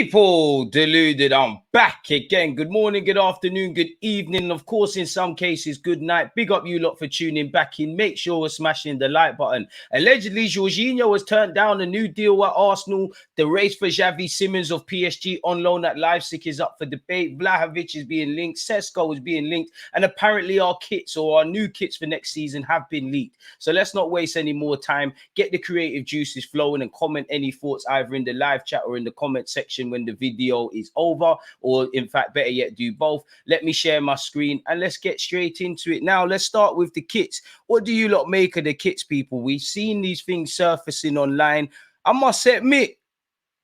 People, deluded, I'm back again. Good morning, good afternoon, good evening. Of course, in some cases, good night. Big up you lot for tuning back in. Make sure we're smashing the like button. Allegedly, Jorginho has turned down a new deal at Arsenal. The race for Xavi Simons of PSG on loan at Leipzig is up for debate. Vlahovic is being linked. Sesko is being linked. And apparently our kits or our new kits for next season have been leaked. So let's not waste any more time. Get the creative juices flowing and comment any thoughts either in the live chat or in the comment section when the video is over, or in fact better yet do both. Let me share my screen and let's get straight into it. Now let's start with the kits. What do you lot make of the kits, people? We've seen these things surfacing online. I must admit,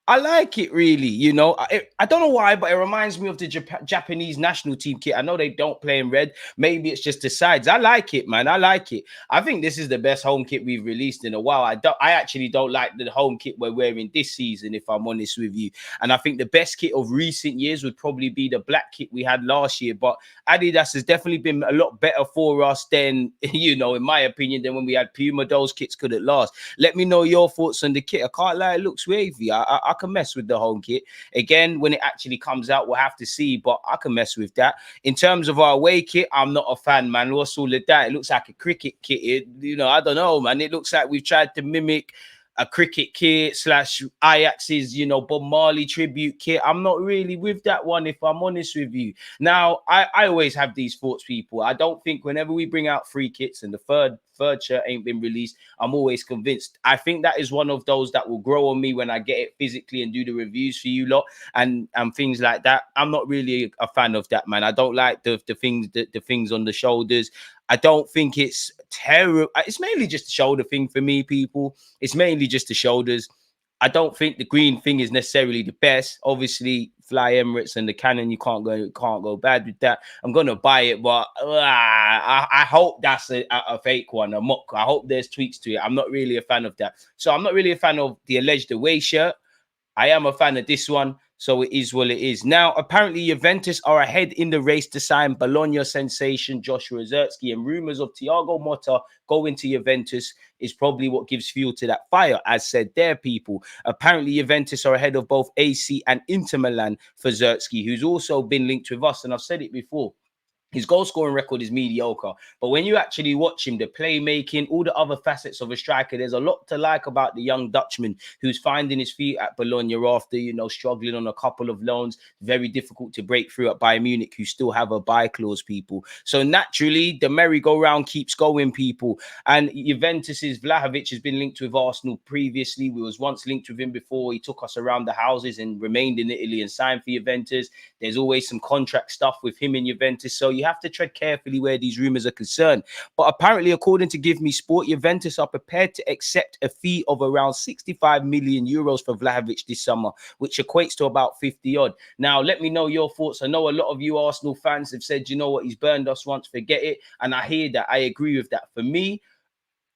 I like it, really. You know, I don't know why, but it reminds me of the Japanese national team kit. I know they don't play in red. Maybe it's just the sides. I like it, man. I like it. I think this is the best home kit we've released in a while. I actually don't like the home kit we're wearing this season, if I'm honest with you. And I think the best kit of recent years would probably be the black kit we had last year. But Adidas has definitely been a lot better for us than, you know, in my opinion, than when we had Puma. Those kits could at last. Let me know your thoughts on the kit. I can't lie, it looks wavy. I can mess with the home kit. Again, when it actually comes out, we'll have to see, but I can mess with that. In terms of our away kit, I'm not a fan, man. What's all of that? It looks like a cricket kit. You know, I don't know, man. It looks like we've tried to mimic a cricket kit slash Ajax's, you know, Bob Marley tribute kit. I'm not really with that one, if I'm honest with you. Now, I always have these thoughts, people. I don't think whenever we bring out free kits and the third shirt ain't been released, I'm always convinced. I think that is one of those that will grow on me when I get it physically and do the reviews for you lot and things like that. I'm not really a fan of that, man. I don't like the things on the shoulders. I don't think it's terrible. It's mainly just a shoulder thing for me, people. It's mainly just the shoulders. I don't think the green thing is necessarily the best. Obviously, Fly Emirates and the Cannon, you can't go bad with that. I'm gonna buy it, but I hope that's a fake one. I hope there's tweaks to it. I'm not really a fan of that. So I'm not really a fan of the alleged away shirt. I am a fan of this one, so it is what it is. Now, apparently, Juventus are ahead in the race to sign Bologna sensation Joshua Zirkzee, and rumours of Thiago Motta going to Juventus is probably what gives fuel to that fire, as said there, people. Apparently, Juventus are ahead of both AC and Inter Milan for Zirkzee, who's also been linked with us, and I've said it before. His goal scoring record is mediocre, but when you actually watch him, the playmaking, all the other facets of a striker, there's a lot to like about the young Dutchman who's finding his feet at Bologna after, you know, struggling on a couple of loans. Very difficult to break through at Bayern Munich, who still have a buy clause, people. So naturally, the merry-go-round keeps going, people. And Juventus's Vlahovic has been linked with Arsenal previously. We was once linked with him before. He took us around the houses and remained in Italy and signed for Juventus. There's always some contract stuff with him in Juventus, so you have to tread carefully where these rumors are concerned. But apparently, according to Give Me Sport, Juventus are prepared to accept a fee of around 65 million euros for Vlahovic this summer, which equates to about 50 odd. Now, let me know your thoughts. I know a lot of you Arsenal fans have said, you know what, he's burned us once, forget it. And I hear that. I agree with that. For me,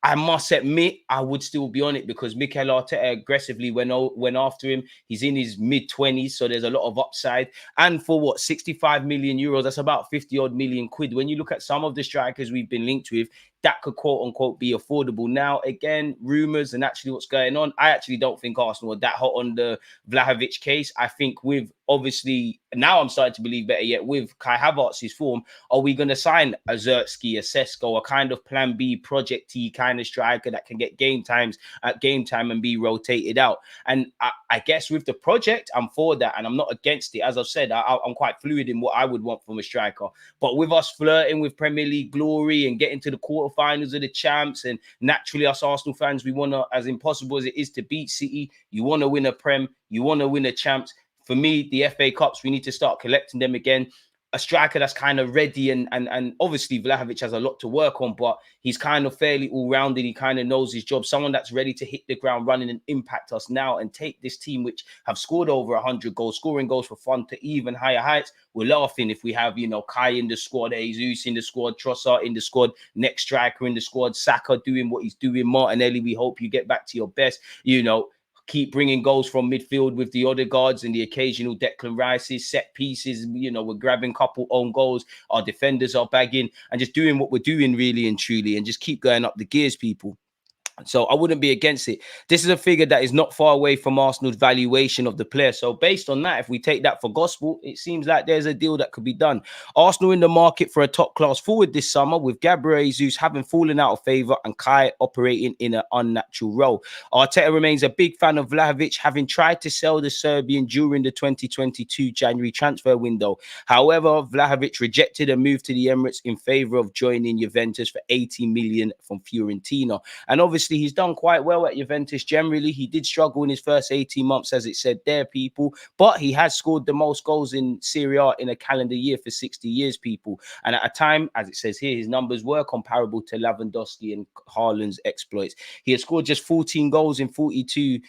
I must admit, I would still be on it because Mikel Arteta aggressively went after him. He's in his mid-20s, so there's a lot of upside. And for what, 65 million euros, that's about 50 odd million quid. When you look at some of the strikers we've been linked with, that could quote unquote be affordable. Now, again, rumors and actually what's going on, I actually don't think Arsenal are that hot on the Vlahovic case. I think with obviously, now I'm starting to believe better yet, with Kai Havertz's form, are we going to sign a Zirkzee, a Sesko, a kind of plan B, project T kind of striker that can get game time and be rotated out? And I guess with the project, I'm for that and I'm not against it. As I've said, I'm quite fluid in what I would want from a striker. But with us flirting with Premier League glory and getting to the quarterfinals of the champs, and naturally us Arsenal fans, we want to, as impossible as it is to beat City, you want to win a Prem, you want to win a champs. For me, the FA Cups, we need to start collecting them again. A striker that's kind of ready, and obviously Vlahovic has a lot to work on, but he's kind of fairly all-rounded. He kind of knows his job. Someone that's ready to hit the ground running and impact us now and take this team, which have scored over 100 goals, scoring goals for fun, to even higher heights. We're laughing if we have, you know, Kai in the squad, Jesus in the squad, Trossard in the squad, next striker in the squad, Saka doing what he's doing, Martinelli, we hope you get back to your best, you know. Keep bringing goals from midfield with the Odegaards and the occasional Declan Rices, set pieces. You know, we're grabbing a couple own goals. Our defenders are bagging and just doing what we're doing really and truly, and just keep going up the gears, people. So I wouldn't be against it. This is a figure that is not far away from Arsenal's valuation of the player. So based on that, if we take that for gospel, it seems like there's a deal that could be done. Arsenal in the market for a top class forward this summer, with Gabriel Jesus having fallen out of favour and Kai operating in an unnatural role. Arteta remains a big fan of Vlahovic, having tried to sell the Serbian during the 2022 January transfer window. However, Vlahovic rejected a move to the Emirates in favour of joining Juventus for 80 million from Fiorentina. And obviously, he's done quite well at Juventus generally. He did struggle in his first 18 months, as it said there, people. But he has scored the most goals in Serie A in a calendar year for 60 years, people. And at a time, as it says here, his numbers were comparable to Lewandowski and Haaland's exploits. He had scored just 14 goals in 42.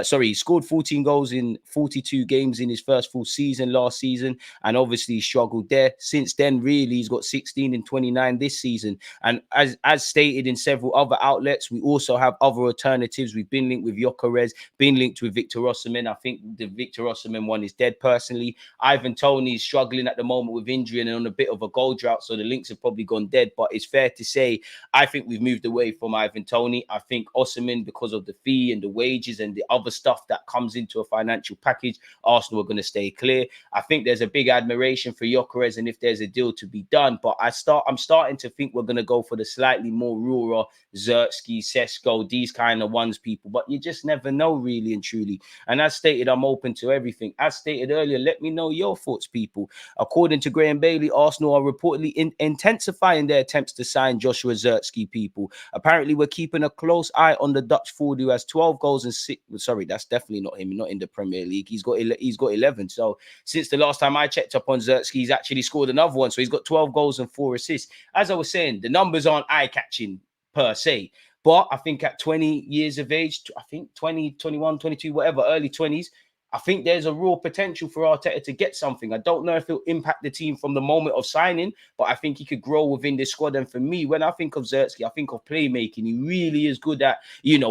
He scored 14 goals in 42 games in his first full season last season. And obviously, he struggled there. Since then, really, he's got 16 and 29 this season. And as stated in several other outlets, we also have other alternatives. We've been linked with Gyökeres, been linked with Victor Osimhen. I think the Victor Osimhen one is dead personally. Ivan Toney is struggling at the moment with injury and on a bit of a goal drought, so the links have probably gone dead. But it's fair to say, I think we've moved away from Ivan Toney. I think Osimhen, because of the fee and the wages and the other stuff that comes into a financial package, Arsenal are going to stay clear. I think there's a big admiration for Gyökeres, and if there's a deal to be done, but I'm starting to think we're going to go for the slightly more rural Zertsky, Sesko, these kind of ones, people. But you just never know, really and truly. And as stated, I'm open to everything. As stated earlier, let me know your thoughts, people. According to Graham Bailey, Arsenal are reportedly intensifying their attempts to sign Joshua Zertsky, people. Apparently, we're keeping a close eye on the Dutch forward who has 12 goals and 6. Sorry, that's definitely not him. Not in the Premier League. He's got 11. So since the last time I checked up on Zertsky, he's actually scored another one. So he's got 12 goals and 4 assists. As I was saying, the numbers aren't eye-catching per se. But I think at 20 years of age, I think 20, 21, 22, whatever, early 20s, I think there's a real potential for Arteta to get something. I don't know if it'll impact the team from the moment of signing, but I think he could grow within this squad. And for me, when I think of Zertsky, I think of playmaking. He really is good at,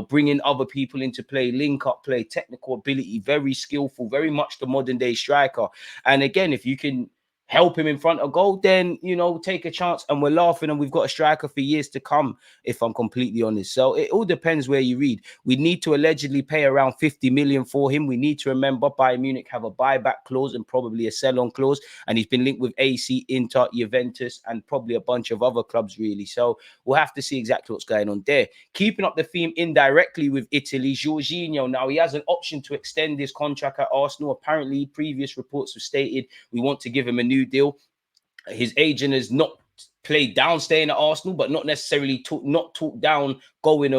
bringing other people into play, link-up play, technical ability, very skillful, very much the modern-day striker. And again, if you can help him in front of goal, then, take a chance. And we're laughing and we've got a striker for years to come, if I'm completely honest. So it all depends where you read. We need to allegedly pay around 50 million for him. We need to remember Bayern Munich have a buyback clause and probably a sell-on clause. And he's been linked with AC, Inter, Juventus, and probably a bunch of other clubs, really. So we'll have to see exactly what's going on there. Keeping up the theme indirectly with Italy, Jorginho. Now, he has an option to extend his contract at Arsenal. Apparently, previous reports have stated we want to give him a new deal. His agent has not played down staying at Arsenal, but not necessarily talked down going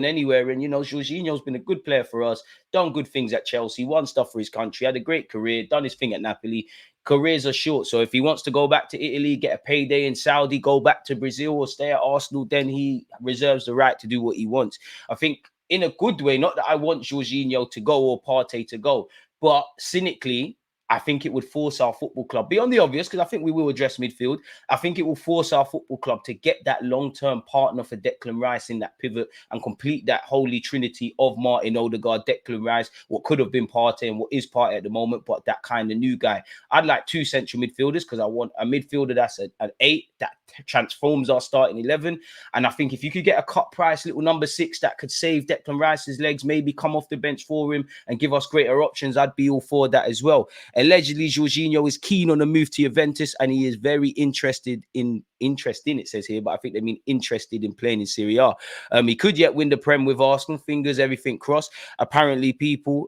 anywhere. And Jorginho's been a good player for us, done good things at Chelsea, won stuff for his country, had a great career, done his thing at Napoli. Careers are short, so if he wants to go back to Italy, get a payday in Saudi, go back to Brazil or stay at Arsenal, then he reserves the right to do what he wants. I think in a good way, not that I want Jorginho to go or Partey to go, but cynically, I think it would force our football club, beyond the obvious, because I think we will address midfield. I think it will force our football club to get that long-term partner for Declan Rice in that pivot and complete that holy trinity of Martin Odegaard, Declan Rice, what could have been Partey and what is Partey at the moment, but that kind of new guy. I'd like 2 central midfielders because I want a midfielder that's an 8 that transforms our starting 11. And I think if you could get a cut price little number 6 that could save Declan Rice's legs, maybe come off the bench for him and give us greater options, I'd be all for that as well. Allegedly, Jorginho is keen on a move to Juventus and he is very interested, it says here, but I think they mean interested in playing in Serie A. He could yet win the Prem with Arsenal, fingers, everything crossed. Apparently, people...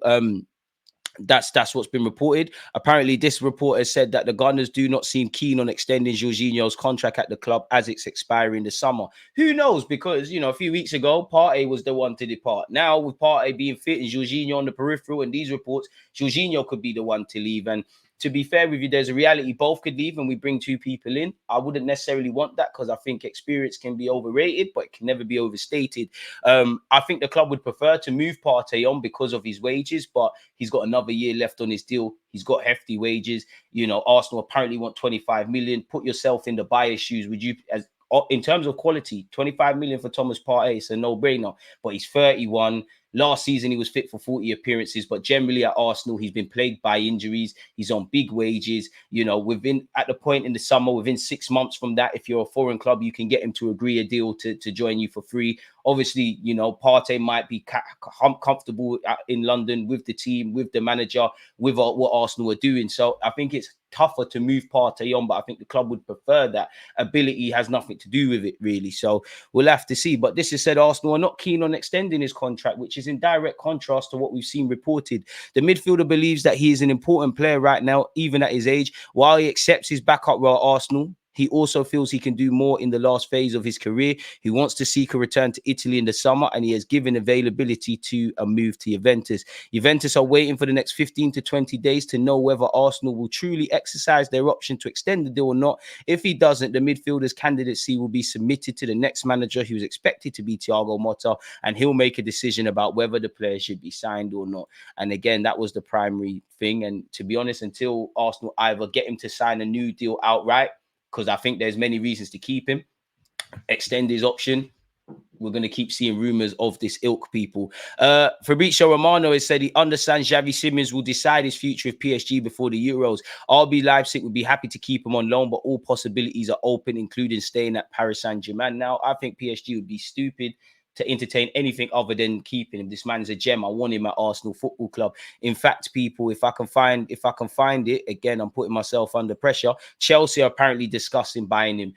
That's what's been reported. Apparently, this report has said that the Gunners do not seem keen on extending Jorginho's contract at the club as it's expiring this summer. Who knows? Because, a few weeks ago, Partey was the one to depart. Now, with Partey being fit and Jorginho on the peripheral and these reports, Jorginho could be the one to leave. And to be fair with you, there's a reality both could leave and we bring 2 people in. I wouldn't necessarily want that because I think experience can be overrated, but it can never be overstated. I think the club would prefer to move Partey on because of his wages, but he's got another year left on his deal. He's got hefty wages. Arsenal apparently want 25 million. Put yourself in the buyer's shoes. Would you, as in terms of quality, 25 million for Thomas Partey, it's a no-brainer. But he's 31. Last season, he was fit for 40 appearances, but generally at Arsenal, he's been plagued by injuries. He's on big wages. You know, at the point in the summer, within 6 months from that, if you're a foreign club, you can get him to agree a deal to join you for free. Obviously, you know, Partey might be comfortable in London with the team, with the manager, with what Arsenal are doing. So I think it's tougher to move Partey on, but I think the club would prefer that. Ability has nothing to do with it, really. So we'll have to see. But this is said, Arsenal are not keen on extending his contract, which is in direct contrast to what we've seen reported. The midfielder believes that he is an important player right now, even at his age. While he accepts his backup role at Arsenal, he also feels he can do more in the last phase of his career. He wants to seek a return to Italy in the summer, and he has given availability to a move to Juventus. Juventus are waiting for the next 15 to 20 days to know whether Arsenal will truly exercise their option to extend the deal or not. If he doesn't, the midfielder's candidacy will be submitted to the next manager, who is expected to be Thiago Motta, and he'll make a decision about whether the player should be signed or not. And again, that was the primary thing. And to be honest, until Arsenal either get him to sign a new deal outright, because I think there's many reasons to keep him, extend his option, we're going to keep seeing rumors of this ilk, people. Fabrizio Romano has said he understands Xavi Simons will decide his future with PSG before the Euros. RB Leipzig would be happy to keep him on loan, but all possibilities are open, including staying at Paris Saint-Germain. Now, I think PSG would be stupid to entertain anything other than keeping him. This man's a gem. I want him at Arsenal Football Club. In fact, people, if I can find it, again, I'm putting myself under pressure. Chelsea are apparently discussing buying him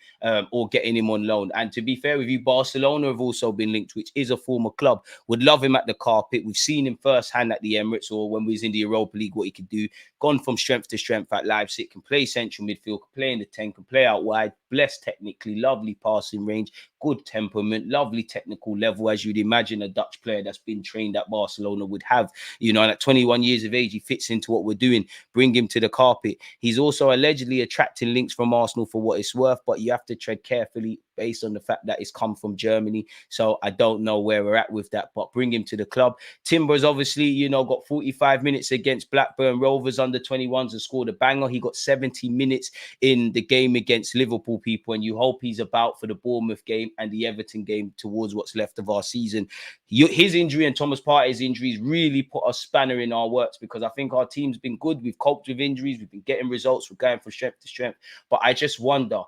or getting him on loan. And to be fair with you, Barcelona have also been linked, which is a former club. Would love him at the carpet. We've seen him firsthand at the Emirates, or when we was in the Europa League, what he could do. Gone from strength to strength at Leipzig. Can play central midfield, can play in the 10, can play out wide. Blessed technically, lovely passing range, good temperament, lovely technical level, as you'd imagine a Dutch player that's been trained at Barcelona would have. You know, and at 21 years of age, he fits into what we're doing. Bring him to the carpet. He's also allegedly attracting links from Arsenal for what it's worth, but you have to tread carefully based on the fact that it's come from Germany. So I don't know where we're at with that, but bring him to the club. Timber's obviously, you know, got 45 minutes against Blackburn Rovers under 21s and scored a banger. He got 70 minutes in the game against Liverpool, people, and you hope he's about for the Bournemouth game and the Everton game towards what's left of our season. His injury and Thomas Partey's injuries really put a spanner in our works, because I think our team's been good. We've coped with injuries. We've been getting results. We're going from strength to strength. But I just wonder,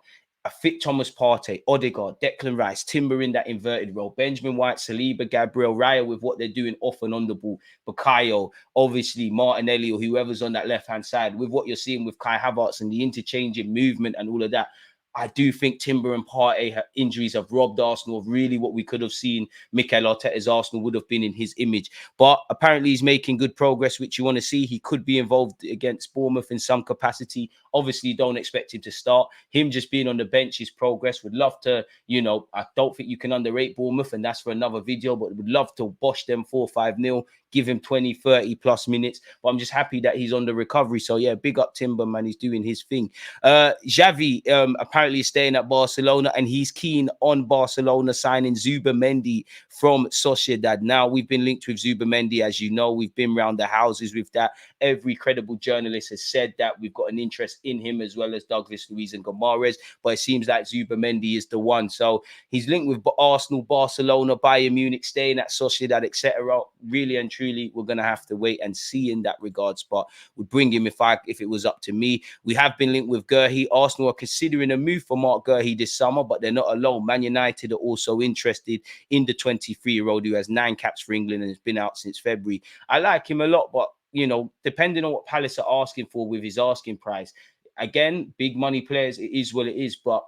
a fit Thomas Partey, Odegaard, Declan Rice, Timber in that inverted role, Benjamin White, Saliba, Gabriel, Raya with what they're doing off and on the ball, Bukayo, obviously Martinelli or whoever's on that left-hand side, with what you're seeing with Kai Havertz and the interchanging movement and all of that. I do think Timber and Partey injuries have robbed Arsenal of really what we could have seen Mikel Arteta's Arsenal would have been in his image. But apparently he's making good progress, which you want to see. He could be involved against Bournemouth in some capacity. Obviously, don't expect him to start. Him just being on the bench is progress. Would love to, you know, I don't think you can underrate Bournemouth, and that's for another video, but would love to bosh them 4-5-0. Give him 20, 30 plus minutes. But I'm just happy that he's on the recovery. So, yeah, big up Timber, man. He's doing his thing. Xavi apparently is staying at Barcelona, and he's keen on Barcelona signing Zubimendi from Sociedad. Now, we've been linked with Zubimendi, as you know. We've been round the houses with that. Every credible journalist has said that. We've got an interest in him, as well as Douglas Luiz and Gomares. But it seems like Zubimendi is the one. So he's linked with Arsenal, Barcelona, Bayern Munich, staying at Sociedad, etc. Really and truly, we're going to have to wait and see in that regards. But would bring him if it was up to me. We have been linked with Gurhi. Arsenal are considering a move for Mark Gurhi this summer, but they're not alone. Man United are also interested in the 23-year-old who has 9 caps for England and has been out since February. I like him a lot, but, you know, depending on what Palace are asking for with his asking price, again, big money players, it is what it is. But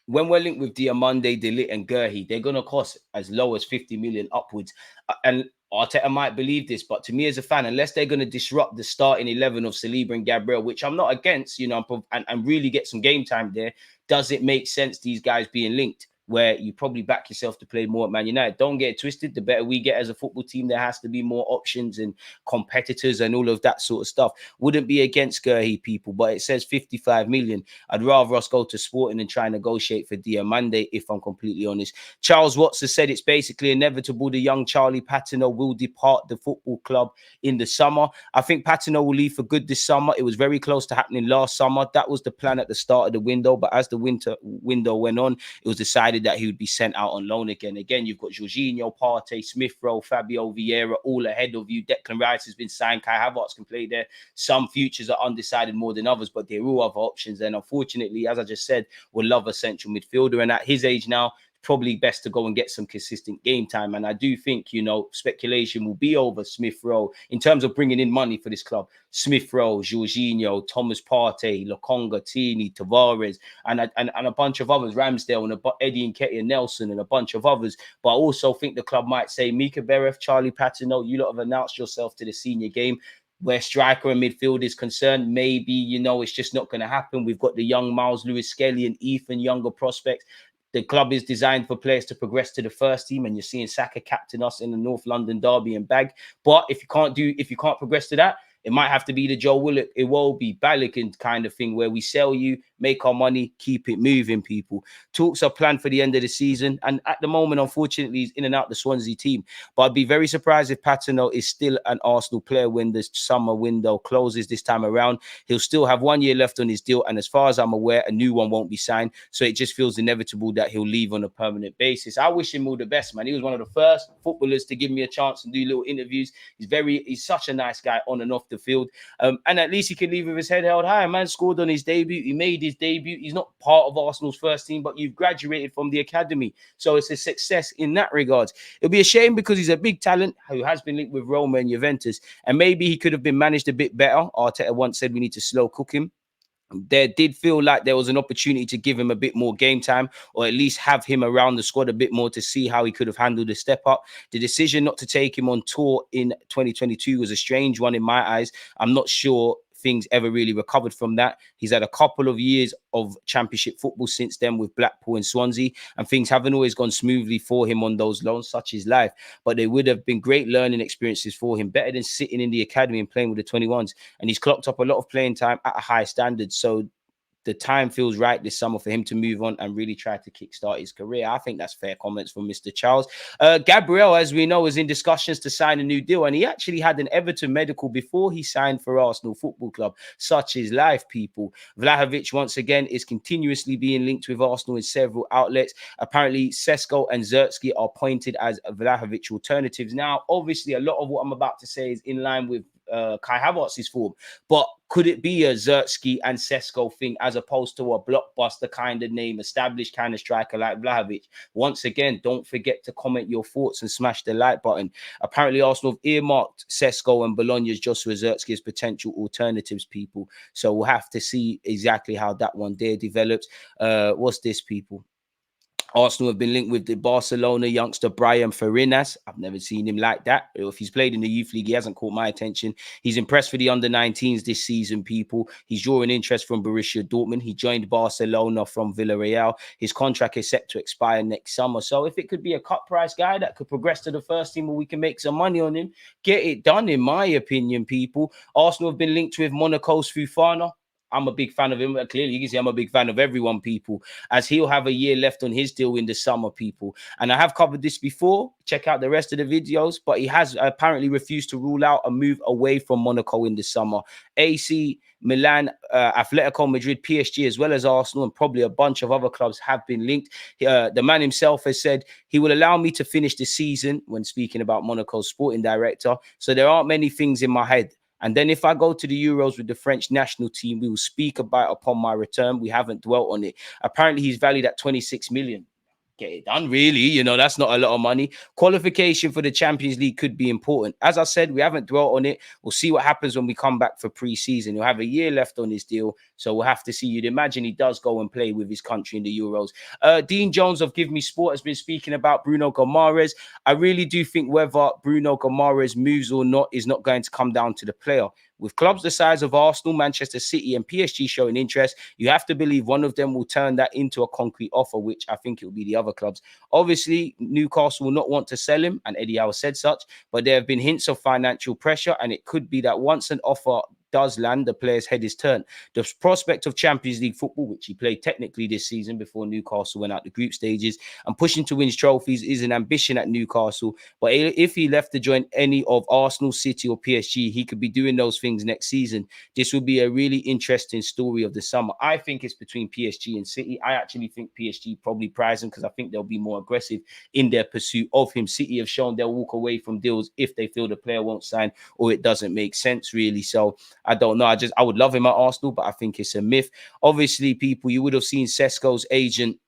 when we're linked with Diamande, De Ligt and Gurhi, they're going to cost as low as 50 million upwards. And Arteta might believe this, but to me as a fan, unless they're going to disrupt the starting 11 of Saliba and Gabriel, which I'm not against, you know, and really get some game time there, does it make sense these guys being linked? where you probably back yourself to play more at Man United. Don't get it twisted. The better we get as a football team, there has to be more options and competitors and all of that sort of stuff. Wouldn't be against Gurhey, people, but it says 55 million. I'd rather us go to Sporting and try and negotiate for Diamande, if I'm completely honest. Charles Watts has said it's basically inevitable the young Charlie Patino will depart the football club in the summer. I think Patino will leave for good this summer. It was very close to happening last summer. That was the plan at the start of the window, but as the window went on, it was decided that he would be sent out on loan again. Again, you've got Jorginho, Partey, Smith Rowe, Fabio Vieira all ahead of you. Declan Rice has been signed. Kai Havertz can play there. Some futures are undecided more than others, but they're all other options. And unfortunately, as I just said, we'll love a central midfielder. And at his age now, probably best to go and get some consistent game time. And I do think, you know, speculation will be over Smith Rowe in terms of bringing in money for this club. Smith Rowe, Jorginho, Thomas Partey, Lokonga, Tini, Tavares, and a bunch of others, Ramsdale, and Eddie Nketiah, Nelson, and a bunch of others. But I also think the club might say, Mika Beref, Charlie Patino, you lot have announced yourself to the senior game. Where striker and midfield is concerned, maybe, you know, it's just not going to happen. We've got the young Miles Lewis-Skelly and Ethan, younger prospects. The club is designed for players to progress to the first team, and you're seeing Saka captain us in the North London derby and bag. But if you can't progress to that, it might have to be the Joe Willock, it will be Balogun kind of thing, where we sell you, make our money, keep it moving, people. Talks are planned for the end of the season, and at the moment, unfortunately, he's in and out the Swansea team. But I'd be very surprised if Patino is still an Arsenal player when the summer window closes this time around. He'll still have 1 year left on his deal, and as far as I'm aware, a new one won't be signed. So it just feels inevitable that he'll leave on a permanent basis. I wish him all the best, man. He was one of the first footballers to give me a chance and do little interviews. He's such a nice guy on and off the field. And at least he can leave with his head held high. Man scored on his debut. He made his debut. He's not part of Arsenal's first team, but you've graduated from the academy. So it's a success in that regard. It'll be a shame because he's a big talent who has been linked with Roma and Juventus. And maybe he could have been managed a bit better. Arteta once said we need to slow cook him. There did feel like there was an opportunity to give him a bit more game time, or at least have him around the squad a bit more to see how he could have handled the step up. The decision not to take him on tour in 2022 was a strange one in my eyes. I'm not sure things ever really recovered from that. He's had a couple of years of championship football since then with Blackpool and Swansea, and things haven't always gone smoothly for him on those loans. Such is life, but they would have been great learning experiences for him, better than sitting in the academy and playing with the 21s. And he's clocked up a lot of playing time at a high standard, so the time feels right this summer for him to move on and really try to kickstart his career. I think that's fair comments from Mr. Charles. Gabriel, as we know, is in discussions to sign a new deal, and he actually had an Everton medical before he signed for Arsenal Football Club. Such is life, people. Vlahovic, once again, is continuously being linked with Arsenal in several outlets. Apparently, Sesko and Zertsky are pointed as Vlahovic alternatives. Now, obviously, a lot of what I'm about to say is in line with Kai Havertz's form, but could it be a Zertsky and Sesko thing as opposed to a blockbuster kind of name, established kind of striker like Vlahovic? Once again, don't forget to comment your thoughts and smash the like button. Apparently, Arsenal have earmarked Sesko and Bologna's Joshua Zertsky as potential alternatives, people. So we'll have to see exactly how that one there develops. What's this, people? Arsenal have been linked with the Barcelona youngster Brian Farinas. I've never seen him like that. If he's played in the youth league, he hasn't caught my attention. He's impressed for the under-19s this season, people. He's drawing interest from Borussia Dortmund. He joined Barcelona from Villarreal. His contract is set to expire next summer. So if it could be a cut price guy that could progress to the first team where we can make some money on him, get it done, in my opinion, people. Arsenal have been linked with Monaco's Fofana. I'm a big fan of him. Clearly, you can see I'm a big fan of everyone, people, as he'll have a year left on his deal in the summer, people. And I have covered this before. Check out the rest of the videos. But he has apparently refused to rule out a move away from Monaco in the summer. AC Milan, Atletico Madrid, PSG, as well as Arsenal, and probably a bunch of other clubs have been linked. The man himself has said he will allow me to finish the season, when speaking about Monaco's sporting director. So there aren't many things in my head. And then if I go to the Euros with the French national team, we will speak about it upon my return. We haven't dwelt on it. Apparently, he's valued at 26 million. Get it done, really. You know, that's not a lot of money. Qualification for the Champions League could be important. As I said, we haven't dwelt on it. We'll see what happens when we come back for pre-season. He'll have a year left on his deal, so we'll have to see. You'd imagine he does go and play with his country in the Euros. Dean Jones of Give Me Sport has been speaking about Bruno Gomares. I really do think whether Bruno Gomares moves or not is not going to come down to the player. With clubs the size of Arsenal, Manchester City, and PSG showing interest, you have to believe one of them will turn that into a concrete offer, which I think it will be the other clubs. Obviously, Newcastle will not want to sell him, and Eddie Howe said such, but there have been hints of financial pressure, and it could be that once an offer does land, the player's head is turned. The prospect of Champions League football, which he played technically this season before Newcastle went out the group stages, and pushing to win trophies is an ambition at Newcastle. But if he left to join any of Arsenal, City, or PSG, he could be doing those things next season. This would be a really interesting story of the summer. I think it's between PSG and City. I actually think PSG probably prize him because I think they'll be more aggressive in their pursuit of him. City have shown they'll walk away from deals if they feel the player won't sign or it doesn't make sense, really. So I don't know. I would love him at Arsenal, but I think it's a myth. Obviously, people, you would have seen Sesko's agent.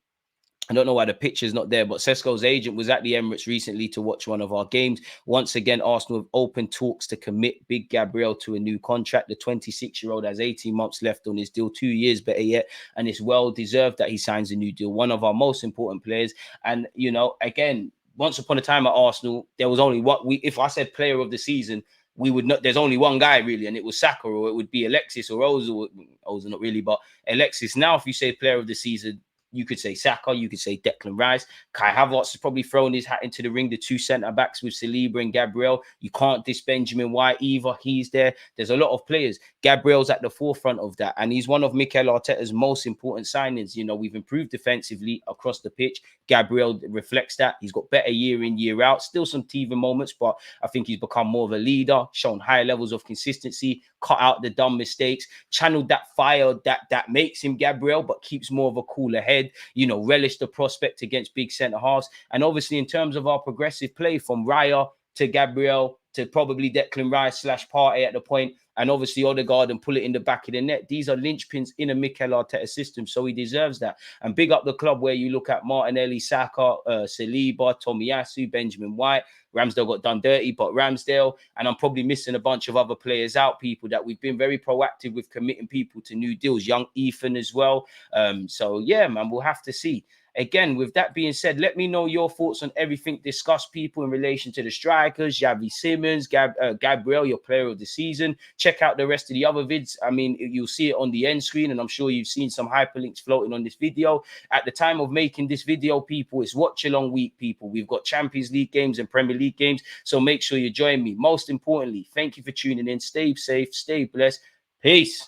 I don't know why the picture's not there, but Sesko's agent was at the Emirates recently to watch one of our games. Once again, Arsenal have opened talks to commit Big Gabriel to a new contract. The 26-year-old has 18 months left on his deal, 2 years better yet, and it's well deserved that he signs a new deal. One of our most important players. And, you know, again, once upon a time at Arsenal, there was only if I said player of the season, we would not, there's only one guy really, and it was Saka, or it would be Alexis or Ozil. Ozil not really, but Alexis. Now, if you say player of the season, you could say Saka, you could say Declan Rice. Kai Havertz has probably thrown his hat into the ring, the two centre-backs with Saliba and Gabriel. You can't diss Benjamin White either. He's there. There's a lot of players. Gabriel's at the forefront of that, and he's one of Mikel Arteta's most important signings. You know, we've improved defensively across the pitch. Gabriel reflects that. He's got better year in, year out. Still some teething moments, but I think he's become more of a leader, shown higher levels of consistency, cut out the dumb mistakes, channeled that fire that makes him Gabriel, but keeps more of a cooler head, you know, relish the prospect against big centre-halves. And obviously, in terms of our progressive play from Raya to Gabriel to probably Declan Rice / Partey at the point, and obviously Odegaard, and pull it in the back of the net. These are linchpins in a Mikel Arteta system, so he deserves that. And big up the club where you look at Martinelli, Saka, Saliba, Tomiyasu, Benjamin White. Ramsdale got done dirty, but Ramsdale, and I'm probably missing a bunch of other players out, people that we've been very proactive with committing people to new deals. Young Ethan as well. So yeah, man, we'll have to see. Again, with that being said, let me know your thoughts on everything discussed, people, in relation to the strikers, Xavi Simons, Gabriel, your player of the season. Check out the rest of the other vids. I mean, you'll see it on the end screen, and I'm sure you've seen some hyperlinks floating on this video. At the time of making this video, people, it's watch along week, people. We've got Champions League games and Premier League games, so make sure you join me. Most importantly, thank you for tuning in. Stay safe, stay blessed. Peace.